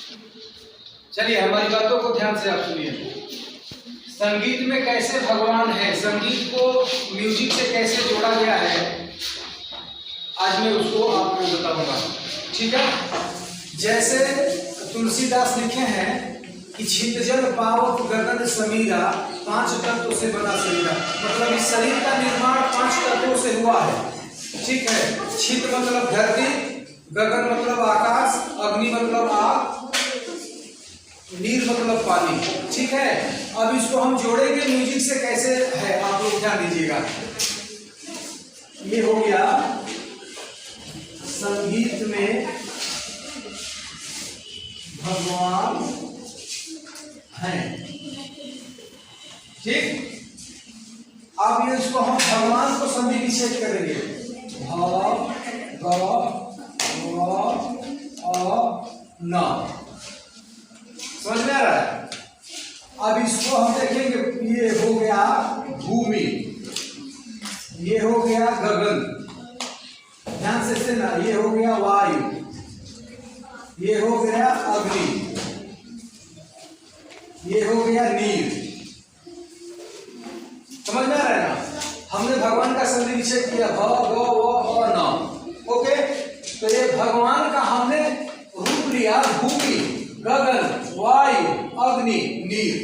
चलिए हमारी बातों को ध्यान से आप सुनिए। संगीत में कैसे भगवान है, संगीत को म्यूजिक से कैसे जोड़ा गया है, आज मैं उसको आपको बताऊंगा। ठीक है। जैसे तुलसीदास लिखे हैं कि छितजल पावक गगन समीरा, 5 तत्वों से बना शरीर। मतलब इस शरीर का निर्माण 5 तत्वों से हुआ है। ठीक है। छित मतलब धरती, गगन मतलब आकाश, अग्नि मतलब आग, नीर मतलब पानी। ठीक है। अब इसको हम जोड़ेंगे म्यूजिक से कैसे है, आप लोग ध्यान दीजिएगा। ये हो गया संगीत में भगवान हैं। ठीक। अब ये इसको हम भगवान को संधि विच्छेद करेंगे। भ ग व अ न। समझ में आ रहा है। अब इसको हम देखेंगे। ये हो गया भूमि, ये हो गया गगन, ध्यान से सुनना। ये हो गया वायु, ये हो गया अग्नि, ये हो गया नीर। समझ में आ रहा है ना। हमने भगवान का संधि विच्छेद किया भ ग व अ न। ओके। तो ये भगवान का हमने रूप लिया भूमि, गगन, वायु, अग्नि, नीर।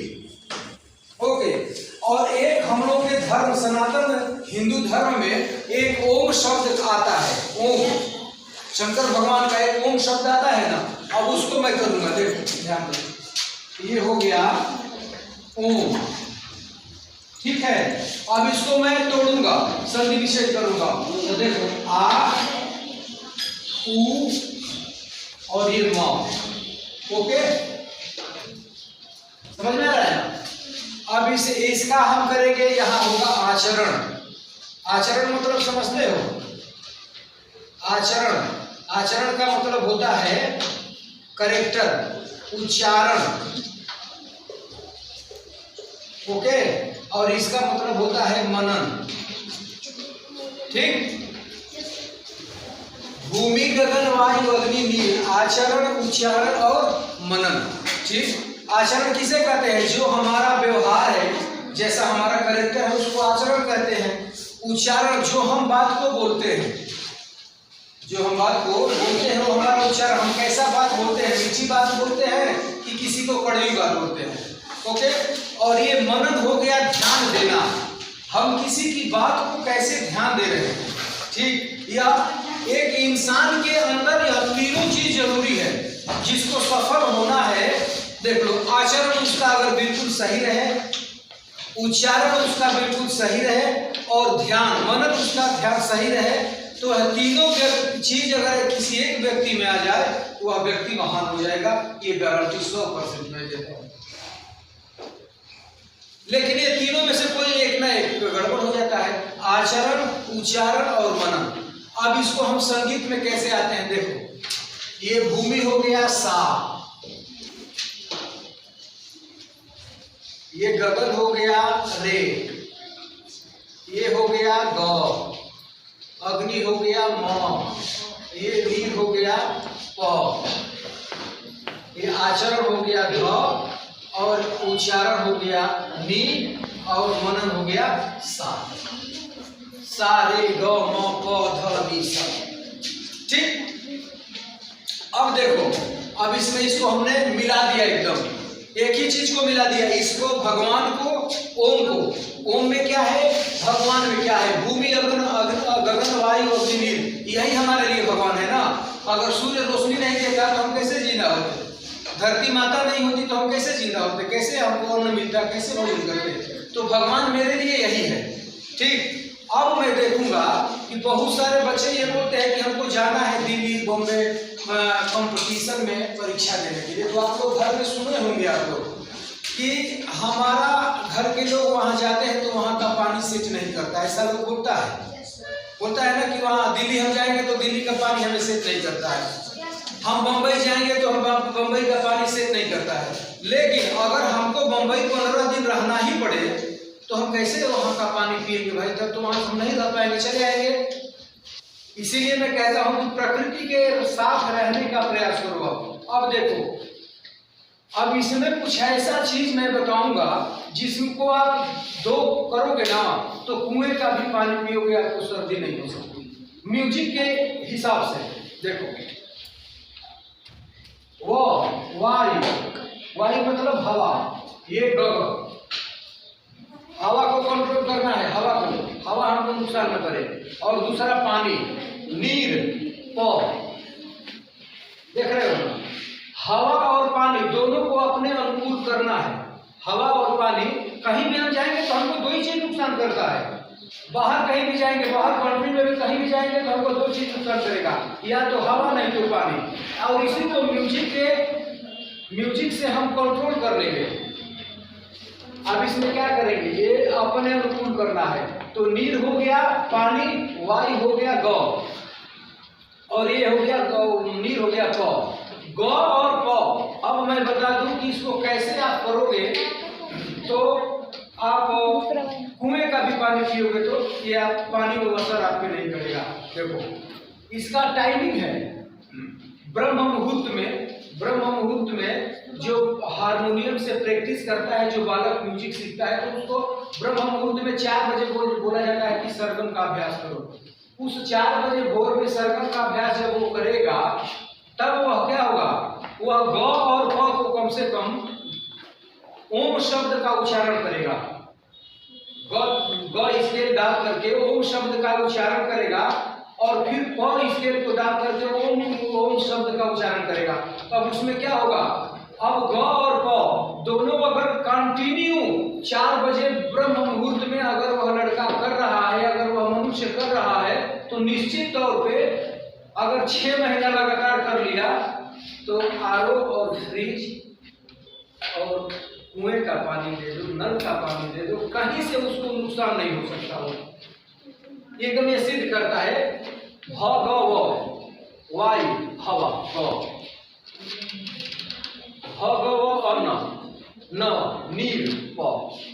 ओके। और एक हम लोग के धर्म, सनातन हिंदू धर्म में एक ओम शब्द आता है। ओम, शंकर भगवान का एक ओम शब्द आता है ना। अब उसको मैं करूंगा, देखो ध्यान दो। ये हो गया ओम। ठीक है। अब इसको मैं तोड़ूंगा, संधि विच्छेद करूंगा। तो देखो आ, उ और ये म। ओके। समझ में आ रहा है ना। अब इसका हम करेंगे, यहां होगा आचरण। आचरण मतलब समझते हो। आचरण, आचरण का मतलब होता है करेक्टर, उच्चारण। ओके। और इसका मतलब होता है मनन। ठीक। भूमि, गगन, वायु, अग्नि, नीर, आचरण, उच्चारण और मनन। ठीक। आचरण किसे कहते हैं? जो हमारा व्यवहार है, जैसा हमारा करेक्टर है, उसको आचरण कहते हैं। उच्चारण, जो हम बात को बोलते हैं, जो हम बात को बोलते हैं वो हमारा उच्चारण। हम कैसा बात बोलते हैं, मीठी बात बोलते हैं कि किसी को कड़वी बात बोलते हैं। ओके। और ये मनन हो गया ध्यान देना, हम किसी की बात को कैसे ध्यान दे रहे हैं। ठीक। या एक इंसान के अंदर यह तीनों चीज जरूरी है जिसको सफल होना है। देख लो, आचरण उसका अगर बिल्कुल सही रहे, उच्चारण उसका बिल्कुल सही रहे और ध्यान, मनन उसका ध्यान सही रहे, तो तीनों चीज अगर किसी एक व्यक्ति में आ जाए तो वह व्यक्ति महान हो जाएगा। ये गारंटी 100% मैं देता हूं। लेकिन ये तीनों में से कोई एक ना एक गड़बड़ हो जाता है, आचरण, उच्चारण और मनन। अब इसको हम संगीत में कैसे आते हैं, देखो। ये भूमि हो गया सा, ये गगन हो गया रे, ये हो गया ग, अग्नि हो गया म, ये नीर हो गया प, ये आचरण हो गया ध और उच्चारण हो गया नी और मनन हो गया सा। सा रे ग म प ध नी सा। ठीक। अब देखो, अब इसमें इसको हमने मिला दिया, एकदम एक ही चीज को मिला दिया। इसको भगवान को, ओम को। ओम में क्या है, भगवान में क्या है, भूमि, गगन, वायु, अग्नि, नीर, यही हमारे लिए भगवान है ना। अगर सूर्य रोशनी नहीं देता तो हम कैसे जीना होते, धरती माता नहीं होती तो हम कैसे जीना होते, कैसे हमको अन्न मिलता, कैसे भोजन करते। तो भगवान मेरे लिए यही है। ठीक। अब मैं देखूंगा कि बहुत सारे बच्चे ये बोलते हैं कि हमको जाना है दिल्ली, बॉम्बे कंपटीशन में परीक्षा देने के लिए। तो आप लोग घर में सुने होंगे आप लोग कि हमारा घर के लोग वहां जाते हैं तो वहां का पानी सेट नहीं करता, ऐसा लोग बोलता है ना कि वहां दिल्ली हम जाएंगे तो दिल्ली का पानी हमें सेट नहीं करता है, हम बम्बई जाएंगे तो हम बम्बई का पानी सेट नहीं करता है। लेकिन अगर हमको बम्बई 15 दिन रहना ही पड़े तो हम कैसे वहां का पानी पिएंगे भाई, तब तो वहां हम नहीं रह पाएंगे, चले आएंगे। इसीलिए मैं कहता हूं कि प्रकृति के साथ रहने का प्रयास करो। अब देखो, अब इसमें कुछ ऐसा चीज मैं बताऊंगा जिसको आप दो करोगे ना तो कुएं का भी पानी पियोगे, आपको सर्दी नहीं हो सकती। म्यूजिक के हिसाब से देखो, वो वायु मतलब हवा, ये गगन, हवा को कंट्रोल करना है, हवा हमको नुकसान न करे। और दूसरा पानी, नीर, प, देख रहे हो ना, हवा और पानी दोनों को अपने अनुकूल करना है। हवा और पानी, कहीं भी हम जाएंगे तो हमको दो ही चीज नुकसान करता है। बाहर कहीं भी जाएंगे, बाहर कंट्री में भी कहीं भी जाएंगे तो हमको दो चीज नुकसान करेगा, या तो हवा नहीं तो पानी। और इसी को म्यूजिक से हम कंट्रोल कर लेंगे। अब इसमें क्या करेंगे, ये अपने अनुकूल करना है। तो नीर हो गया पानी, वायु हो गया गौ, और ये हो गया नीर हो गया प, गौ और प। अब मैं बता दूं कि इसको कैसे आप करोगे। तो आप कुएं का भी पानी पियोगे तो ये आप पानी को असर आप पे नहीं करेगा। देखो इसका टाइमिंग है, ब्रह्म मुहूर्त में जो हारमोनियम से प्रैक्टिस करता है, जो बालक म्यूजिक सीखता है, तो उसको ब्रह्म मुहूर्त में 4 बजे बोला जाता है कि सरगम का अभ्यास करो। उस 4 बजे भोर में सरगम का अभ्यास जब वो करेगा तब वह क्या होगा, वह ग और प को कम से कम ओम शब्द का उच्चारण करेगा। ग स्केल डाल करके ओम शब्द का उच्चारण करेगा, और फिर प स्केल को डाल करके ओम शब्द का उच्चारण करेगा। अब उसमें क्या होगा, अब ग और प दोनों अगर कंटिन्यू 4 बजे ब्रह्म मुहूर्त में अगर वह लड़का कर रहा है, अगर वह मनुष्य कर रहा है, तो निश्चित तौर पे अगर 6 महीना लगातार कर लिया तो आरओ और फ्रिज और कुएं का पानी दे दो, नल का पानी दे दो, कहीं से उसको नुकसान नहीं हो सकता। वो एकदम ये सिद्ध करता है। भ ग व, वायु हवा ग, भ ग व अन्न, न नीर प,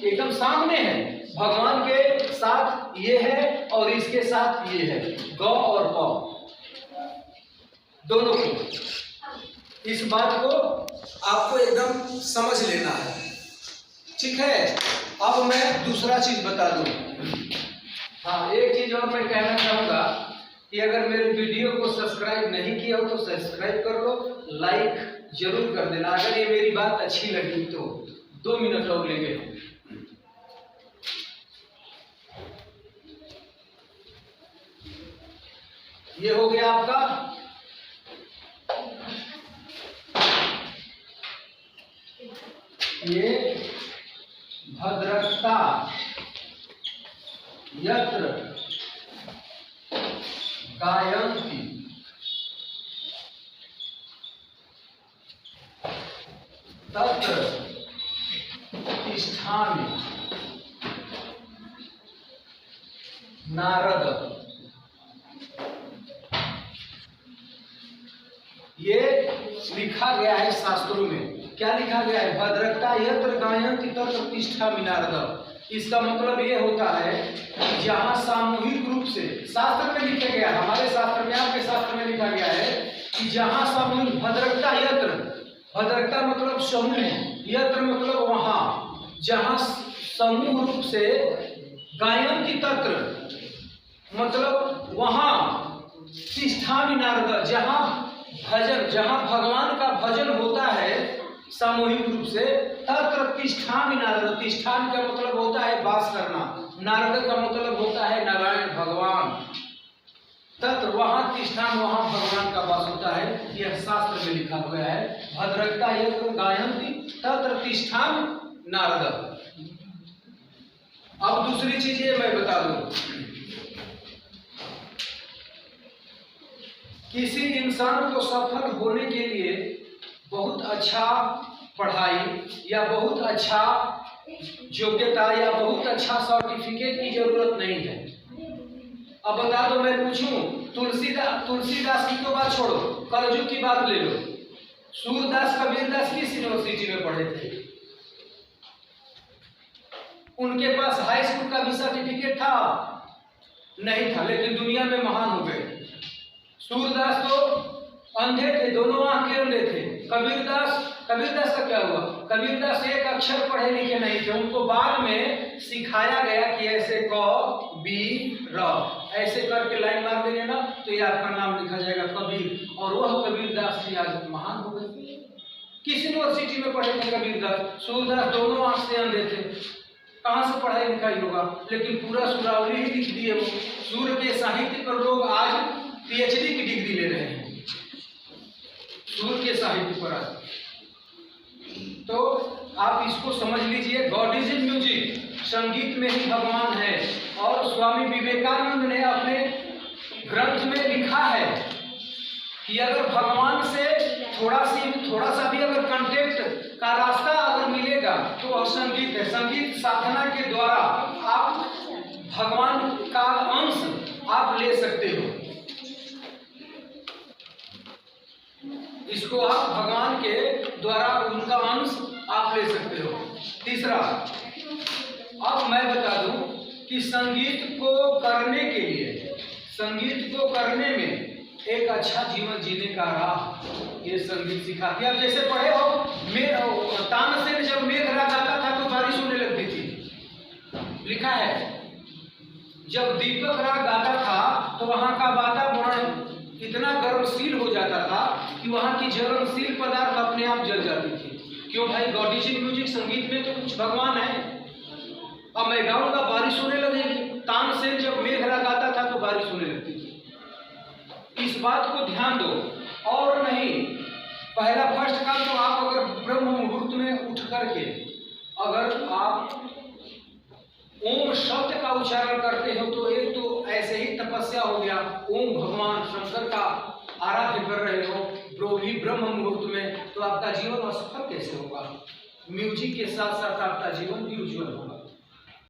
एकदम सामने है। भगवान के साथ ये है और इसके साथ ये है, ग और प दोनों को। इस बात को आपको एकदम समझ लेना है, ठीक है। अब मैं दूसरा चीज बता दूं। हाँ, एक चीज और मैं कहना चाहूंगा कि अगर मेरे वीडियो को सब्सक्राइब नहीं किया हो तो सब्सक्राइब कर लो, लाइक जरूर कर देना। अगर ये मेरी बात अच्छी लगी तो 2 मिनट और लेंगे। ये हो गया आपका ये भद्रकता यत्र गायन्ति तत्र तिष्ठामि नारद। ये लिखा गया है शास्त्रों में। क्या लिखा गया है, भद्रकता यत्र गायन्ति तत्र तिष्ठामि नारद। इसका मतलब ये होता है कि जहां सामूहिक रूप से, शास्त्र में लिखा गया, हमारे शास्त्र में, आपके शास्त्र में लिखा गया है कि जहां सामूहिक, भद्रकता यत्र, भद्रकता मतलब समूह, यत्र मतलब वहां, जहां समूह रूप से, गायन्ति तत्र मतलब वहां, तिष्ठामि नारद जहां भजन, जहां भगवान का भजन होता है सामूहिक रूप से, तत्र तिष्ठामि नारद। तिष्ठामि का मतलब होता है वास करना, नारद का मतलब होता है नारायण भगवान। तत्र वहां तिष्ठामि, वहां भगवान का वास होता है। यह शास्त्र में लिखा हुआ है। भद्रकता यत्र गायन्ति तत्र तिष्ठामि नारद। अब दूसरी चीज ये मैं बता दूं, किसी इंसान को सफल होने के लिए बहुत अच्छा पढ़ाई या बहुत अच्छा योग्यता या बहुत अच्छा सर्टिफिकेट की जरूरत नहीं है। अब बता दो, मैं पूछूं, तुलसीदास की तो बात छोड़ो, कलयुग की बात ले लो। सूरदास कबीरदास किस यूनिवर्सिटी में पढ़े थे? उनके पास हाई स्कूल का भी सर्टिफिकेट था? नहीं था, लेकिन दुनिया में महान हो गए। सूरदास तो अंधे थे, दोनों आंखें अंधे थे। कबीरदास का क्या हुआ? कबीरदास एक अक्षर पढ़े लिखे नहीं थे, उनको बाद में सिखाया गया कि ऐसे क बी र ऐसे करके लाइन मार देंगे ना तो ये आपका नाम लिखा जाएगा कबीर। और वह कबीरदास जी आज महान हो गए। किस यूनिवर्सिटी में पढ़े थे कबीरदास? सूरदास दोनों आंख से अंधे थे, कहाँ से पढ़ाई लिखाई होगा? लेकिन पूरा सुरावली ही लिख दिए वो। सूर्य के साहित्य पर लोग आज पीएचडी की डिग्री ले रहे हैं, सूर्य के साहित्य पर आज। तो आप इसको समझ लीजिए, गॉड इज इन म्यूजिक, संगीत में ही भगवान है। और स्वामी विवेकानंद ने अपने ग्रंथ में लिखा है कि अगर भगवान से थोड़ा सा भी अगर कांटेक्ट का रास्ता अगर मिलेगा तो वह संगीत है। संगीत साधना के द्वारा आप भगवान का अंश आप ले सकते हो, इसको आप भगवान के द्वारा उनका अंश आप ले सकते हो। तीसरा, अब मैं बता दूं कि संगीत को करने के लिए, संगीत को करने में एक अच्छा जीवन जीने का राह ये संगीत सिखाती है। आप जैसे पढ़े हो, तानसेन जब मेघराज आता था तो बारिश होने लगती थी, लिखा है। जब दीपक राग आता था तो वहां का वातावरण इतना गर्मशील हो जाता था कि वहां की ज्वलनशील पदार्थ अपने आप जल जाती थी। क्यों भाई? गॉड इज इन म्यूजिक, संगीत में तो कुछ भगवान है। अब मैं गाऊंगा बारिश होने लगेगी। तानसेन जब मेघराग आता था तो बारिश होने लगती थी। इस बात को ध्यान दो। और नहीं, पहला फर्स्ट काम तो आप अगर ब्रह्म मुहूर्त में उठ करके अगर आप ओम शब्द का उच्चारण करते हो तो एक तो ऐसे ही तपस्या हो गया, ओम भगवान शंकर का आराध्य कर रहे हो ब्रह्म मुहूर्त में, तो आपका जीवन असफल कैसे होगा? म्यूजिक के साथ साथ आपका जीवन भी उज्जवल होगा।